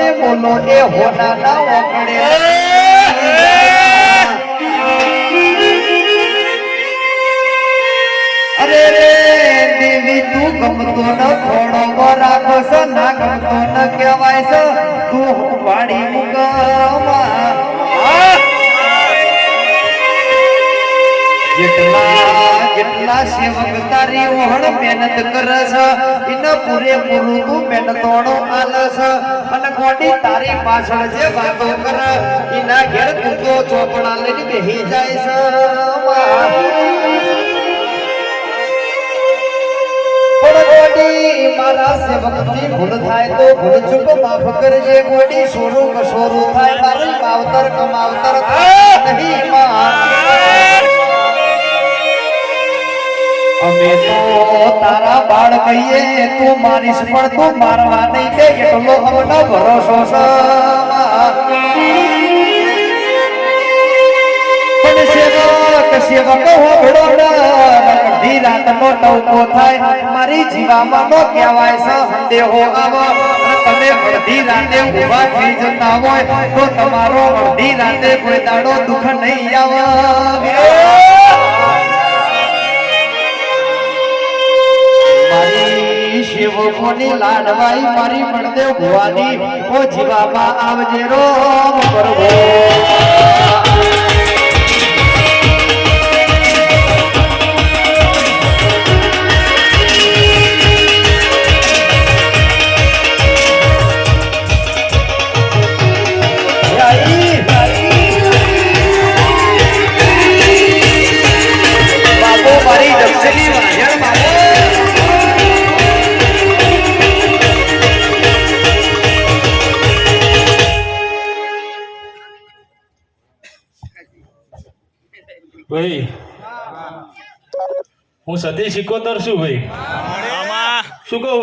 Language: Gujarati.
ને બોલો એ હોના ના ઓકડે અરે રે દેવી તું ગમતો ન ખોડો રાખો છો ના ગમતો ન કહેવાય છે તું વાડી મુકમાં જેટલા સેવક તારી ઓહણ મહેનત કરે છે એને પૂરેપૂરું તું મહેનતોડો આલે છે અને ગોડી તારી પાછળ જે વાતો કરે એના ઘેર તું તો ચોપડા લઈને બેહી જાય છે મારા સેવકથી ભૂલ થાય તો ભૂલ ચૂક માફ કરજે ગોડી સોરું કસોરું થાય મારી માવતર કમાવતર નહીં અમે તો તારા બાળ કહીએ તું મારીશ પણ તું મારવા નહીં દે એટલો અમને ભરોસો છે પણ સેવક હોબળો અડધી રાતનો ટવકો થાય મારી જીવામાં નો કહેવાય છે સંદેહો આવો તમે અડધી રાતે ઉભા થઈ જતા હોય તો તમારો અડધી રાતે કોઈ દાડો દુઃખ નહીં આવે મારી સેવકોની લાડવાઈ મારી મળદેવ ભુવાની ઓ જીવામાં આવજે રોમ કરવો ભાઈ હું સતી શીખોતર છું ભાઈ શું કહું